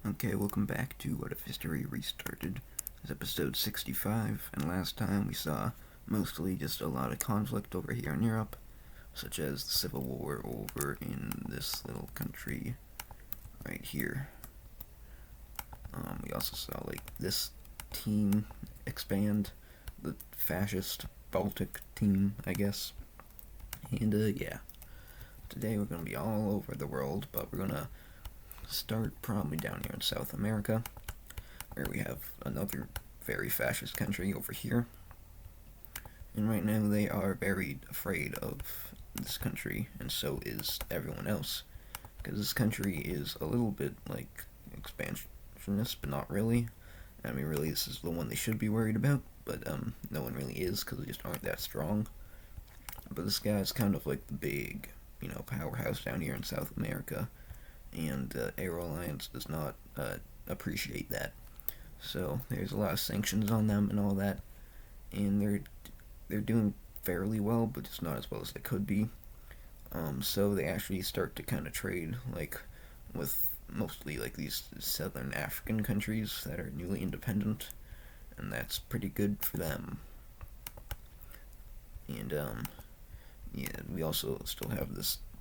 Okay, welcome back to What If History Restarted. This is episode 65, and last time we saw mostly just a lot of conflict over here in Europe, such as the Civil War over in this little country right here. We also saw, this team expand, the fascist Baltic team, I guess. And, yeah. Today we're going to be all over the world, but we're going to start probably down here in South America, where we have another very fascist country over here. And right now they are very afraid of this country, and so is everyone else, because this country is a little bit like expansionist, but not really. I mean, really, this is the one they should be worried about, but no one really is, because they just aren't that strong. But this guy is kind of like the big, powerhouse down here in South America, and Aero Alliance does not appreciate that. So there's a lot of sanctions on them and all that, and they're doing fairly well, but just not as well as they could be. So they actually start to kind of trade with mostly these southern African countries that are newly independent, and that's pretty good for them. And yeah, we also still have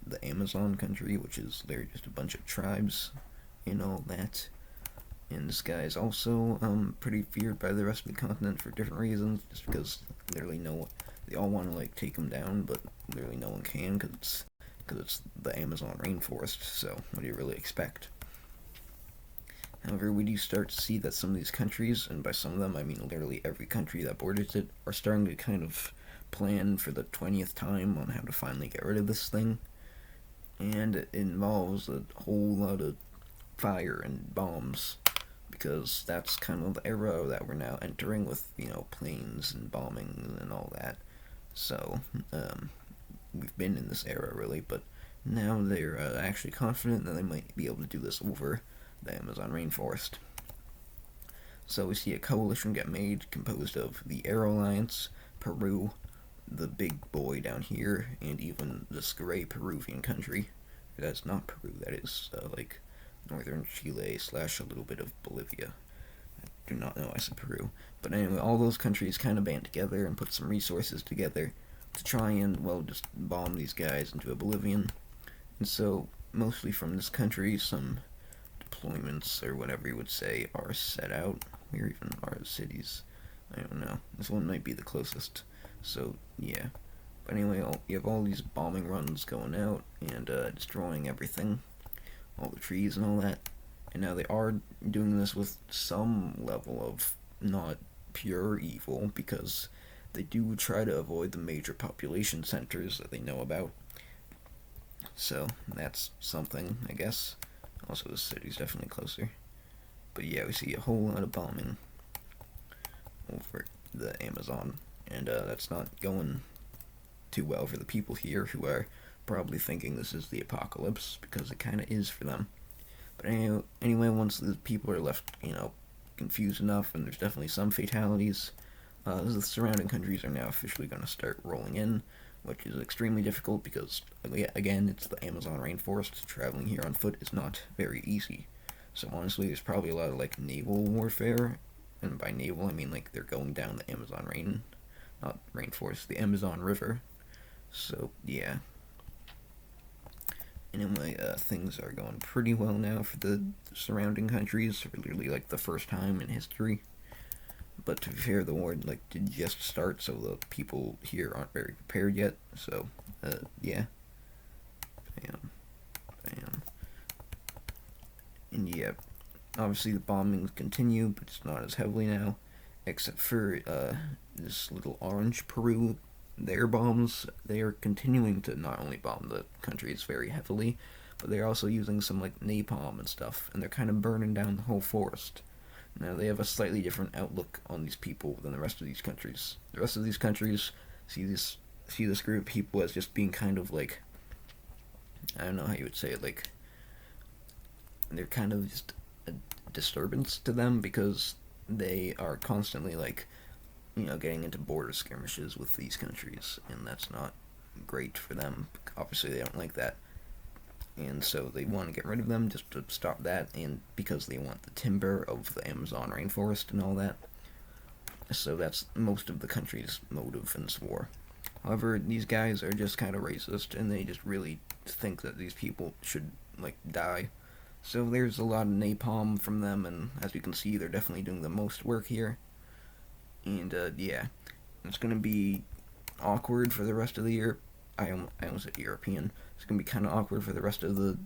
the Amazon country, which is they're just a bunch of tribes and all that. And this guy is also pretty feared by the rest of the continent for different reasons, just because literally they all want to take him down, but literally no one can because it's the Amazon rainforest. So what do you really expect? However, we do start to see that some of these countries, and by some of them I mean literally every country that borders it, are starting to kind of plan for the 20th time on how to finally get rid of this thing. And it involves a whole lot of fire and bombs, because that's kind of the era that we're now entering with, planes and bombing and all that. So, we've been in this era really, but now they're actually confident that they might be able to do this over the Amazon rainforest. So we see a coalition get made composed of the Aero Alliance, Peru, the big boy down here, and even this gray Peruvian country. That's not Peru, that is northern Chile / a little bit of Bolivia. I do not know I said Peru. But anyway, all those countries kind of band together and put some resources together to try and, just bomb these guys into oblivion. And so, mostly from this country, some deployments, or whatever you would say, are set out. Where even are the cities? I don't know. This one might be the closest. So, yeah. But anyway, you have all these bombing runs going out and destroying everything, all the trees and all that. And now they are doing this with some level of not pure evil, because they do try to avoid the major population centers that they know about. So that's something, I guess. Also, the city's definitely closer. But yeah, we see a whole lot of bombing over the Amazon, and that's not going too well for the people here, who are probably thinking this is the apocalypse, because it kind of is for them. But anyway, once the people are left, confused enough, and there's definitely some fatalities, the surrounding countries are now officially going to start rolling in, which is extremely difficult because, again, it's the Amazon rainforest. Traveling here on foot is not very easy. So honestly, there's probably a lot of naval warfare, and by naval I mean they're going down the Amazon not rainforest, the Amazon River. So yeah. Anyway, things are going pretty well now for the surrounding countries, for literally the first time in history. But to be fair, the war did just start, so the people here aren't very prepared yet. So, yeah. Bam. And yeah, obviously the bombings continue, but it's not as heavily now, except for this little orange Peru. Their bombs, they are continuing to not only bomb the countries very heavily, but they're also using some napalm and stuff, and they're kind of burning down the whole forest. Now, they have a slightly different outlook on these people than the rest of these countries. The rest of these countries see this group of people as just being kind of I don't know how you would say it, they're kind of just a disturbance to them, because they are constantly getting into border skirmishes with these countries, and that's not great for them. Obviously, they don't like that. and so they want to get rid of them just to stop that, and because they want the timber of the Amazon rainforest and all that. So that's most of the country's motive in this war. However, these guys are just kind of racist, and they just really think that these people should like die. So there's a lot of napalm from them, and as you can see, they're definitely doing the most work here. And yeah, it's gonna be awkward for the rest of the year. I almost said European. It's gonna be kind of awkward for the rest of the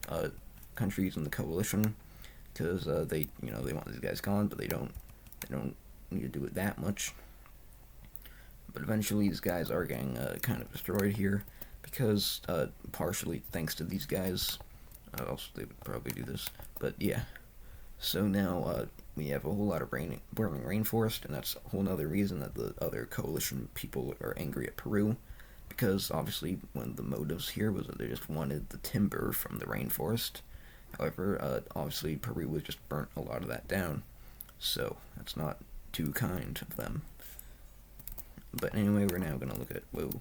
uh, countries in the coalition because they they want these guys gone, but they don't need to do it that much. But eventually, these guys are getting kind of destroyed here because partially thanks to these guys. Also, they would probably do this, but yeah. So now we have a whole lot of burning rainforest, and that's a whole other reason that the other coalition people are angry at Peru, because obviously one of the motives here was that they just wanted the timber from the rainforest. However, obviously Peru was just burnt a lot of that down, so that's not too kind of them. But anyway, we're now gonna look at the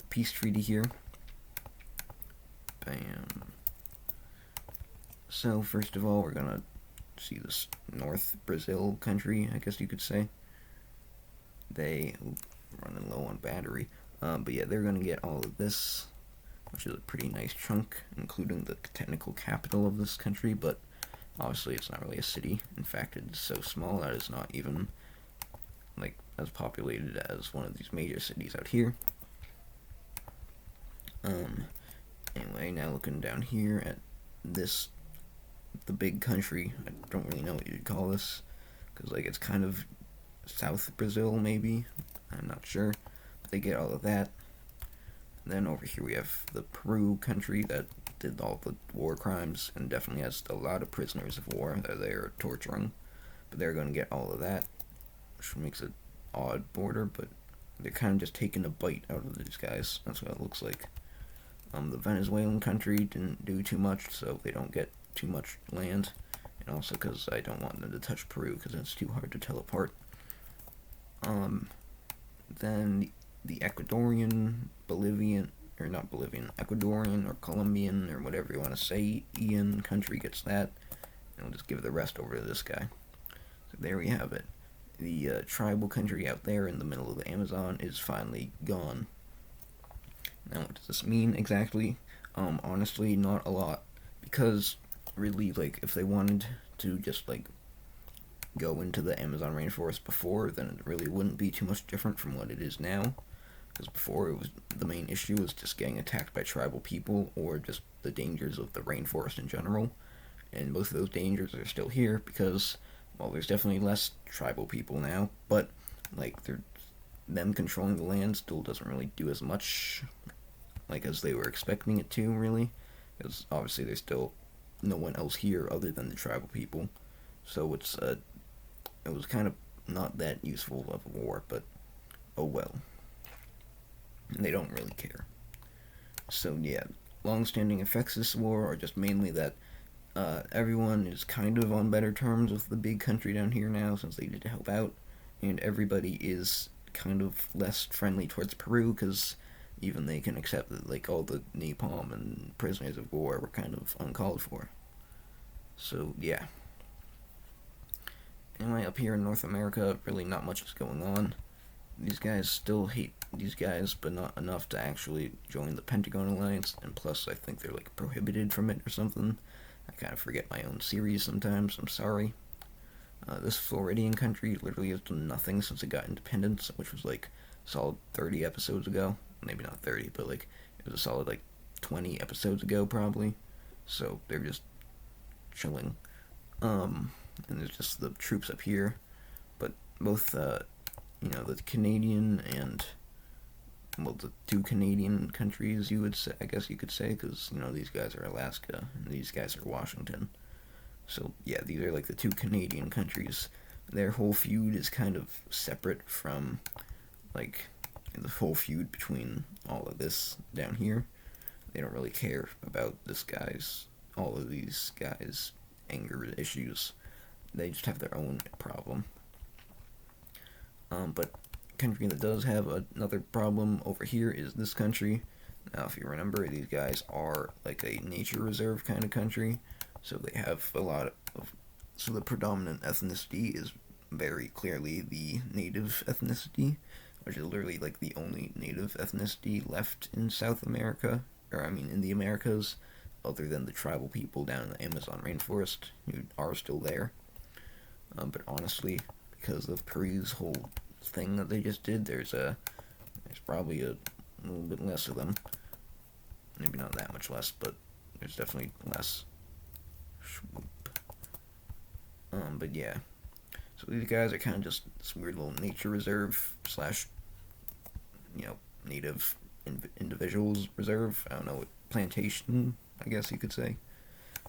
peace treaty here. Bam. So first of all, we're gonna see this North Brazil country, I guess you could say. They running low on battery, but yeah, they're gonna get all of this, which is a pretty nice chunk, including the technical capital of this country. But obviously, it's not really a city. In fact, it's so small that it's not even like as populated as one of these major cities out here. Anyway, now looking down here at this, the big country. I don't really know what you'd call this, because like it's kind of South Brazil maybe. I'm not sure, but they get all of that. And then over here we have the Peru country that did all the war crimes and definitely has a lot of prisoners of war that they're torturing, but they're going to get all of that, which makes it odd border, but they're kind of just taking a bite out of these guys. That's what it looks like. The Venezuelan country didn't do too much, so they don't get too much land, and also because I don't want them to touch Peru because it's too hard to tell apart. Then the Ecuadorian, Bolivian, or not Bolivian, Ecuadorian or Colombian or whatever you want to say, Ian country gets that, and we'll just give the rest over to this guy. So there we have it. The tribal country out there in the middle of the Amazon is finally gone. Now, what does this mean exactly? Honestly, not a lot, because really, like, if they wanted to just like go into the Amazon rainforest before, then it really wouldn't be too much different from what it is now. Because before, it was the main issue was just getting attacked by tribal people or just the dangers of the rainforest in general. And most of those dangers are still here because, well, there's definitely less tribal people now, but like them controlling the land still doesn't really do as much like as they were expecting it to, really, because obviously there's still no one else here other than the tribal people. So it was kind of not that useful of a war, but oh well. And they don't really care. So yeah, long-standing effects of this war are just mainly that everyone is kind of on better terms with the big country down here now since they did help out, and everybody is kind of less friendly towards Peru because even they can accept that like all the napalm and prisoners of war were kind of uncalled for. So yeah. Anyway, up here in North America, really not much is going on. These guys still hate these guys, but not enough to actually join the Pentagon Alliance, and plus I think they're like prohibited from it or something. I kind of forget my own series sometimes, I'm sorry. This Floridian country literally has done nothing since it got independence, which was like solid 30 episodes ago. Maybe not 30, but like it was a solid like 20 episodes ago probably. So they're just chilling. And there's just the troops up here. But both the Canadian and, well, the two Canadian countries, you would say, I guess you could say, because these guys are Alaska and these guys are Washington. So yeah, these are like the two Canadian countries. Their whole feud is kind of separate from like the whole feud between all of this down here. They don't really care about all of these guys' anger issues. They just have their own problem. But country that does have another problem over here is this country. Now, if you remember, these guys are like a nature reserve kind of country, so they have a lot of. So the predominant ethnicity is very clearly the native ethnicity, which is literally like the only native ethnicity left in South America, or I mean in the Americas, other than the tribal people down in the Amazon rainforest who are still there. But honestly, because of Peru's whole thing that they just did, there's probably a little bit less of them. Maybe not that much less, but there's definitely less. But yeah, so these guys are kind of just this weird little nature reserve slash, native individuals reserve. I don't know, plantation, I guess you could say.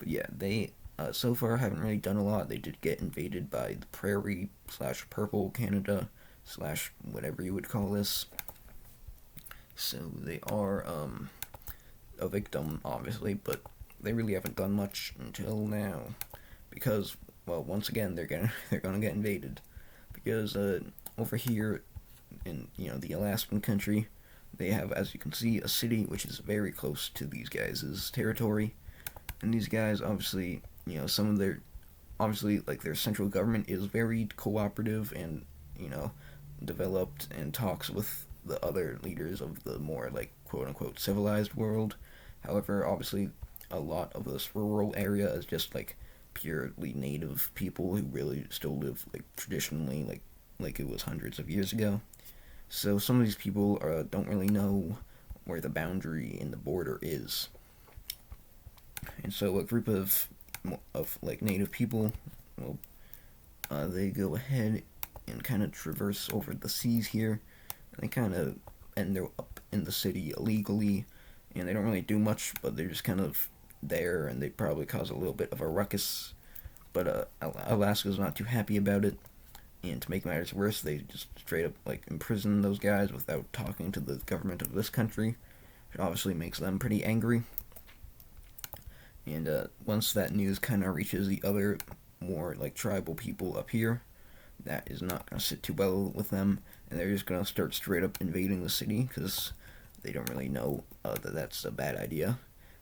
But yeah, they so far haven't really done a lot. They did get invaded by the Prairie slash Purple Canada slash whatever you would call this. So they are a victim, obviously, but they really haven't done much until now, because well, once again they're gonna get invaded, because over here in the Alaskan country, they have, as you can see, a city which is very close to these guys' territory, and these guys obviously some of their obviously like their central government is very cooperative and developed and talks with the other leaders of the more like quote unquote civilized world. However, obviously a lot of this rural area is just like purely native people who really still live like traditionally like it was hundreds of years ago. So some of these people don't really know where the boundary in the border is, and so a group of like native people, well, they go ahead and kind of traverse over the seas here, and they kind of end up in the city illegally, and they don't really do much, but they're just kind of there, and they probably cause a little bit of a ruckus. But Alaska's not too happy about it, and to make matters worse, they just straight up like imprison those guys without talking to the government of this country, which obviously makes them pretty angry. And once that news kind of reaches the other more like tribal people up here, that is not going to sit too well with them, and they're just going to start straight up invading the city because they don't really know that that's a bad idea.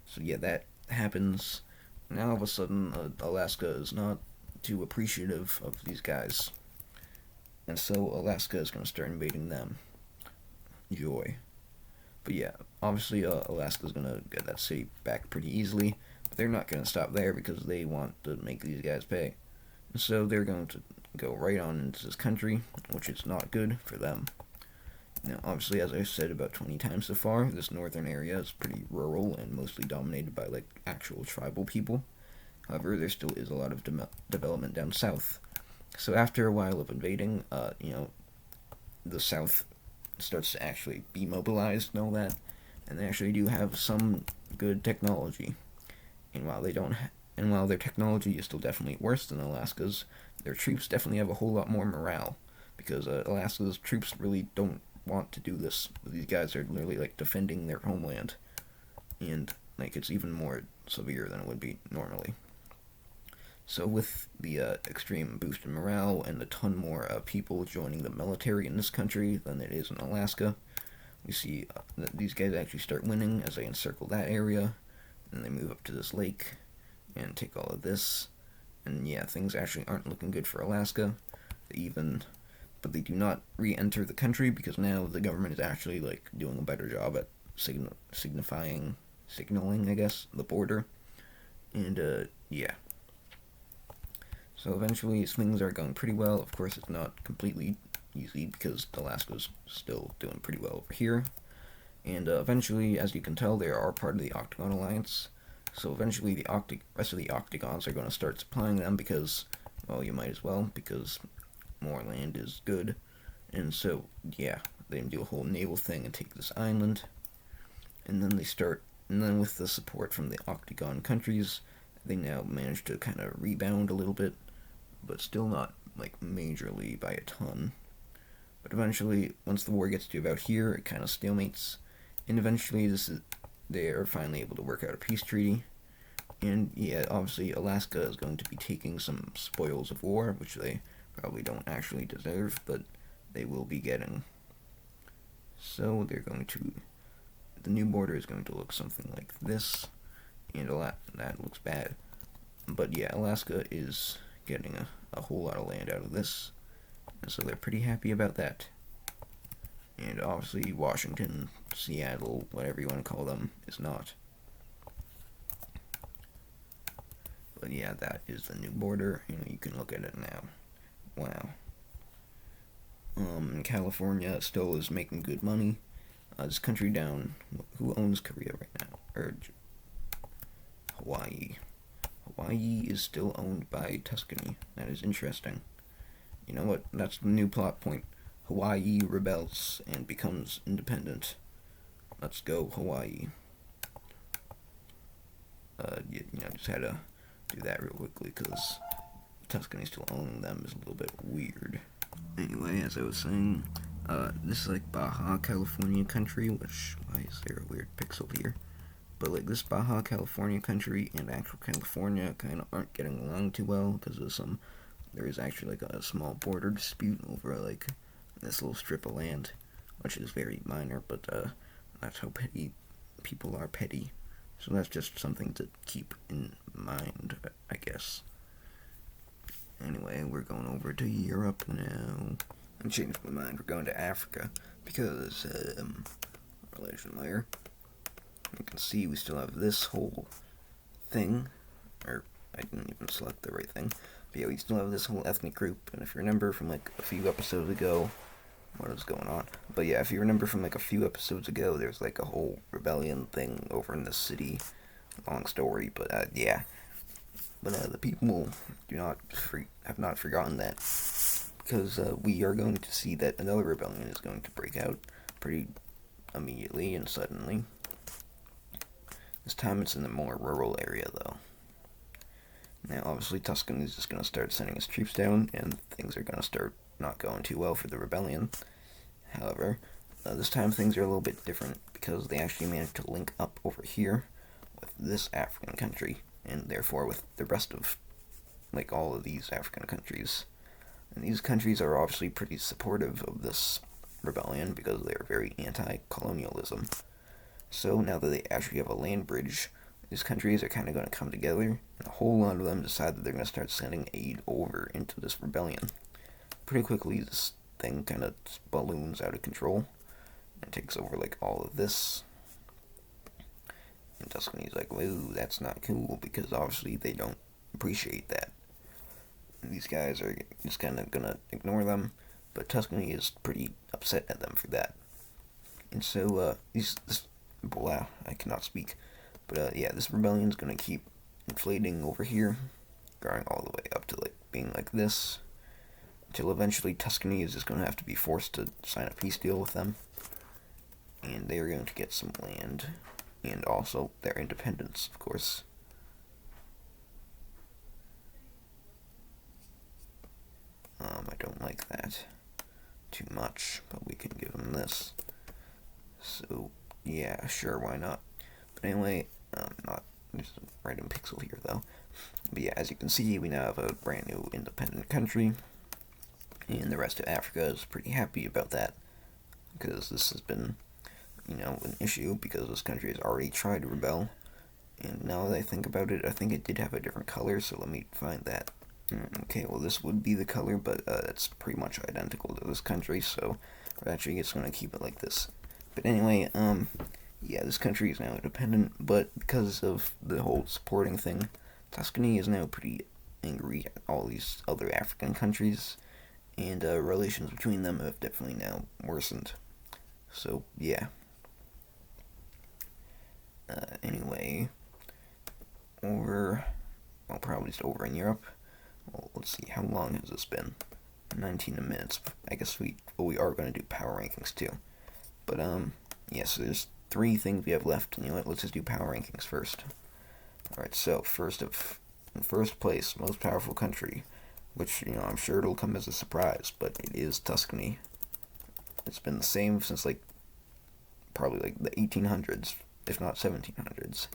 So yeah, that happens. Now all of a sudden, Alaska is not too appreciative of these guys, and so Alaska is going to start invading them. Joy. But yeah, obviously Alaska's going to get that city back pretty easily, but they're not going to stop there because they want to make these guys pay. And so they're going to go right on into this country, which is not good for them. Now, obviously, as I've said about 20 times so far, this northern area is pretty rural and mostly dominated by like actual tribal people. However, there still is a lot of development down south. So after a while of invading, the south starts to actually be mobilized and all that, and they actually do have some good technology. And while their technology is still definitely worse than Alaska's, their troops definitely have a whole lot more morale, because Alaska's troops really don't want to do this. These guys are literally like defending their homeland, and like it's even more severe than it would be normally. So with the extreme boost in morale and a ton more people joining the military in this country than it is in Alaska, we see that these guys actually start winning as they encircle that area, and they move up to this lake and take all of this. And yeah, things actually aren't looking good for Alaska. But they do not re-enter the country because now the government is actually like doing a better job at signaling, I guess, the border. And yeah. So eventually things are going pretty well. Of course, it's not completely easy because Alaska's still doing pretty well over here. And eventually, as you can tell, they are part of the Octagon Alliance. So eventually the rest of the Octagons are going to start supplying them because, well, you might as well, because more land is good. And so, yeah, they do a whole naval thing and take this island. And then with the support from the Octagon countries, they now manage to kind of rebound a little bit, but still not, like, majorly by a ton. But eventually, once the war gets to about here, it kind of stalemates. And eventually, they are finally able to work out a peace treaty. And yeah, obviously Alaska is going to be taking some spoils of war, which they probably don't actually deserve, but they will be getting. So they're going to the new border is going to look something like this, and that looks bad. But yeah, Alaska is getting a whole lot of land out of this, and so they're pretty happy about that. And obviously Washington, Seattle, whatever you want to call them, is not. But yeah, that is the new border. You can look at it now. Wow. California still is making good money. This country down, who owns Korea right now? Or Hawaii. Hawaii is still owned by Tuscany. That is interesting. You know what? That's the new plot point. Hawaii rebels and becomes independent. Let's go, Hawaii. Just had to do that real quickly because Tuscany still owning them is a little bit weird. Anyway, as I was saying, this is like Baja California country, which, why is there a weird pixel here? But like this Baja California country and actual California kind of aren't getting along too well because of there is actually like a small border dispute over like this little strip of land, which is very minor, but that's how petty people are petty. So that's just something to keep in mind, I guess. Anyway, we're going over to Europe now. I changed my mind. We're going to Africa because relation layer. You can see we still have this whole thing, or I didn't even select the right thing. But yeah, we still have this whole ethnic group, and if you remember from like a few episodes ago, what is going on? But yeah, if you remember from like a few episodes ago, there's like a whole rebellion thing over in this city. Long story, but yeah. But the people have not forgotten that, because we are going to see that another rebellion is going to break out pretty immediately and suddenly. This time it's in the more rural area, though. Now, obviously, Tuscany is just going to start sending his troops down, and things are going to start not going too well for the rebellion. However, this time things are a little bit different, because they actually managed to link up over here with this African country, and therefore with the rest of, like, all of these African countries. And these countries are obviously pretty supportive of this rebellion, because they're very anti-colonialism. So now that they actually have a land bridge, these countries are kind of going to come together, and a whole lot of them decide that they're going to start sending aid over into this rebellion. Pretty quickly, this thing kind of balloons out of control, and takes over, like, all of this. And Tuscany's like, whoa, that's not cool, because obviously they don't appreciate that. And these guys are just kind of going to ignore them, but Tuscany is pretty upset at them for that. And so, wow, I cannot speak. But yeah, this rebellion is going to keep inflating over here, growing all the way up to like being like this, until eventually Tuscany is just going to have to be forced to sign a peace deal with them, and they are going to get some land, and also their independence, of course. I don't like that too much, but we can give them this. So yeah, sure, why not? But anyway, not just a random pixel here though. But yeah, as you can see, we now have a brand new independent country, and the rest of Africa is pretty happy about that, because this has been, an issue, because this country has already tried to rebel, and now that I think about it, I think it did have a different color, so let me find that. Okay, well this would be the color, but it's pretty much identical to this country, so we're actually just going to keep it like this. But anyway, yeah, this country is now independent, but because of the whole supporting thing, Tuscany is now pretty angry at all these other African countries, and relations between them have definitely now worsened. So, yeah. Anyway, probably just over in Europe. Well, let's see, how long has this been? 19 minutes. I guess we are going to do power rankings too. But, yeah, so there's 3 things we have left. You know what, let's just do power rankings first. Alright, so, in first place, most powerful country, which, I'm sure it'll come as a surprise, but it is Tuscany. It's been the same since, probably, the 1800s, if not 1700s.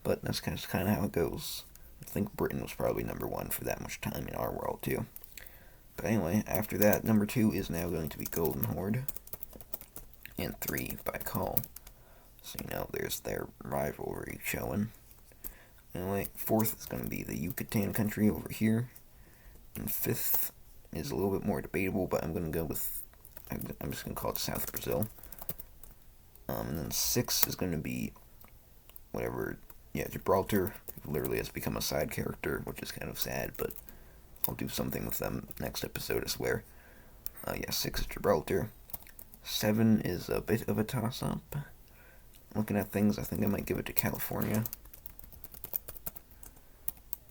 But that's kind of how it goes. I think Britain was probably number 1 for that much time in our world, too. But anyway, after that, number 2 is now going to be Golden Horde, and 3 by Call. So, there's their rivalry showing. Anyway, fourth is going to be the Yucatan country over here. And fifth is a little bit more debatable, but I'm going to go with, I'm just going to call it South Brazil. And then sixth is going to be whatever, Gibraltar literally has become a side character, which is kind of sad, but I'll do something with them next episode, I swear. 6 is Gibraltar. 7 is a bit of a toss-up. Looking at things, I think I might give it to California.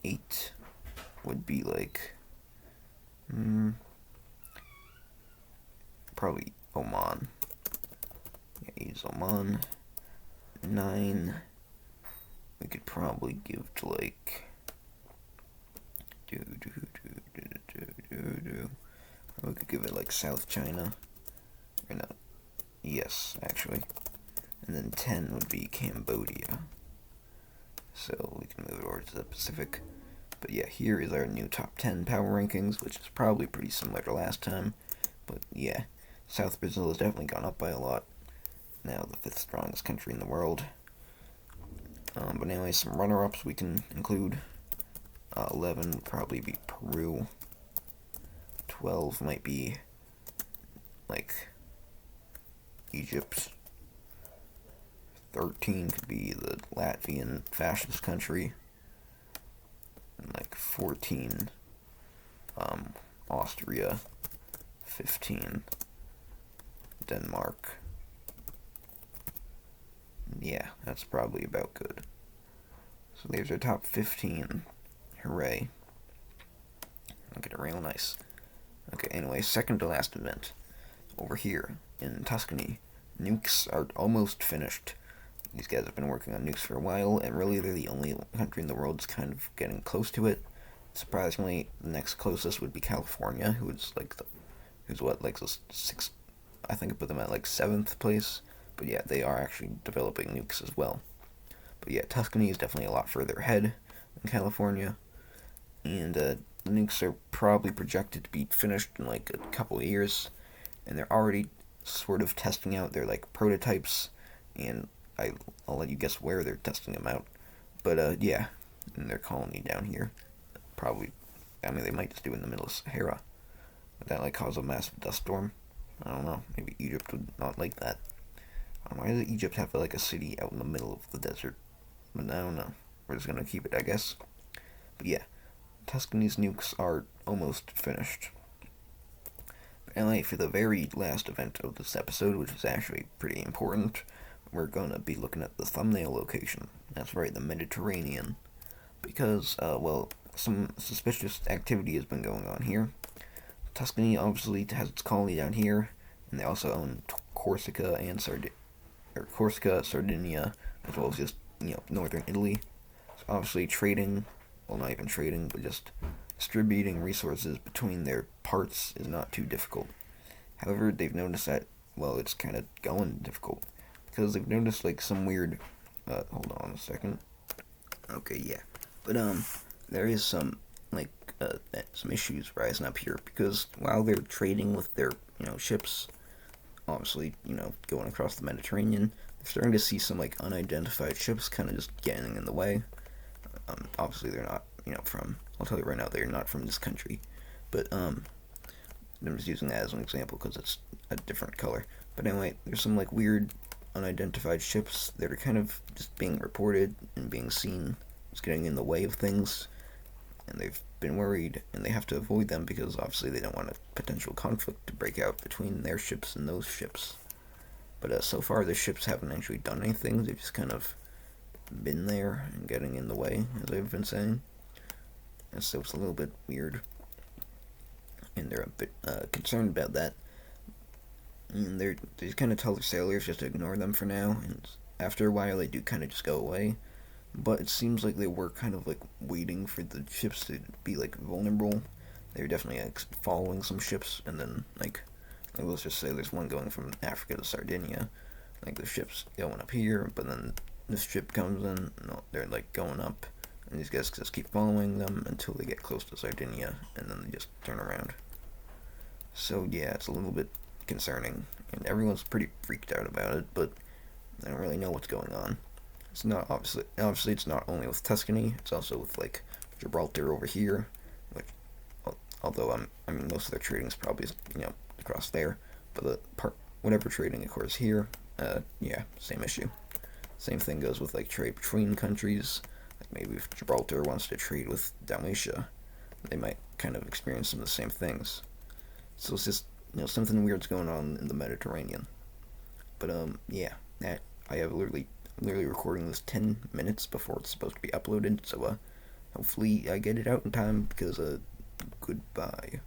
8 would be like, probably Oman. 8 is Oman. 9, we could probably give to like, we could give it like South China. Or no, yes, actually. And then 10 would be Cambodia. So we can move it over to the Pacific. But yeah, here is our new top 10 power rankings, which is probably pretty similar to last time. But yeah, South Brazil has definitely gone up by a lot. Now the 5th strongest country in the world. But anyway, some runner-ups we can include. 11 would probably be Peru. 12 might be like Egypt. 13 could be the Latvian fascist country. And like 14, Austria. 15, Denmark. Yeah, that's probably about good. So there's our top 15. Hooray. Look at it real nice. Okay, anyway, second to last event. Over here in Tuscany, nukes are almost finished. These guys have been working on nukes for a while, and really they're the only country in the world that's kind of getting close to it. Surprisingly, the next closest would be California, who's the sixth, I think I put them at like 7th place. But yeah, they are actually developing nukes as well. But yeah, Tuscany is definitely a lot further ahead than California. And the nukes are probably projected to be finished in like a couple of years. And they're already sort of testing out their like prototypes. And I'll let you guess where they're testing them out. But yeah, in their colony down here. Probably, they might just do it in the middle of Sahara. Would that like cause a massive dust storm? I don't know. Maybe Egypt would not like that. I don't know. Why does Egypt have like a city out in the middle of the desert? But I don't know. We're just gonna keep it, I guess. But yeah, Tuscany's nukes are almost finished. But anyway, for the very last event of this episode, which is actually pretty important, we're gonna be looking at the thumbnail location. That's right, the Mediterranean. Because, some suspicious activity has been going on here. Tuscany obviously has its colony down here, and they also own Corsica and Sardinia, as well as just, northern Italy. So obviously trading, well, not even trading, but just distributing resources between their parts is not too difficult. However, they've noticed that, it's kind of going difficult, because they've noticed, like, some weird, hold on a second. Okay, yeah. But, there is some, some issues rising up here, because while they're trading with their, ships, obviously, going across the Mediterranean, they're starting to see some, unidentified ships kind of just getting in the way. Obviously, they're not, I'll tell you right now, they're not from this country. But, I'm just using that as an example because it's a different color. But anyway, there's some, weird, unidentified ships that are kind of just being reported and being seen as getting in the way of things. And they've been worried, and they have to avoid them because obviously they don't want a potential conflict to break out between their ships and those ships. But so far, the ships haven't actually done anything. They've just kind of been there and getting in the way, as I've been saying. And so it's a little bit weird. And they're a bit concerned about that. And they kind of tell the sailors just to ignore them for now. And after a while, they do kind of just go away. But it seems like they were kind of waiting for the ships to be vulnerable. They were definitely following some ships, and then let's just say there's one going from Africa to Sardinia. The ship's going up here, but then this ship comes in, and they're going up, and these guys just keep following them until they get close to Sardinia, and then they just turn around. So yeah, it's a little bit concerning, and everyone's pretty freaked out about it, but I don't really know what's going on. It's not obviously it's not only with Tuscany. It's also with like Gibraltar over here, which although I mean most of their trading is probably across there, but the part whatever trading occurs here, yeah, same issue. Same thing goes with like trade between countries. Like maybe if Gibraltar wants to trade with Dalmatia, they might kind of experience some of the same things. So it's just something weird's going on in the Mediterranean. But yeah, that I have literally recording this 10 minutes before it's supposed to be uploaded. So hopefully I get it out in time because goodbye.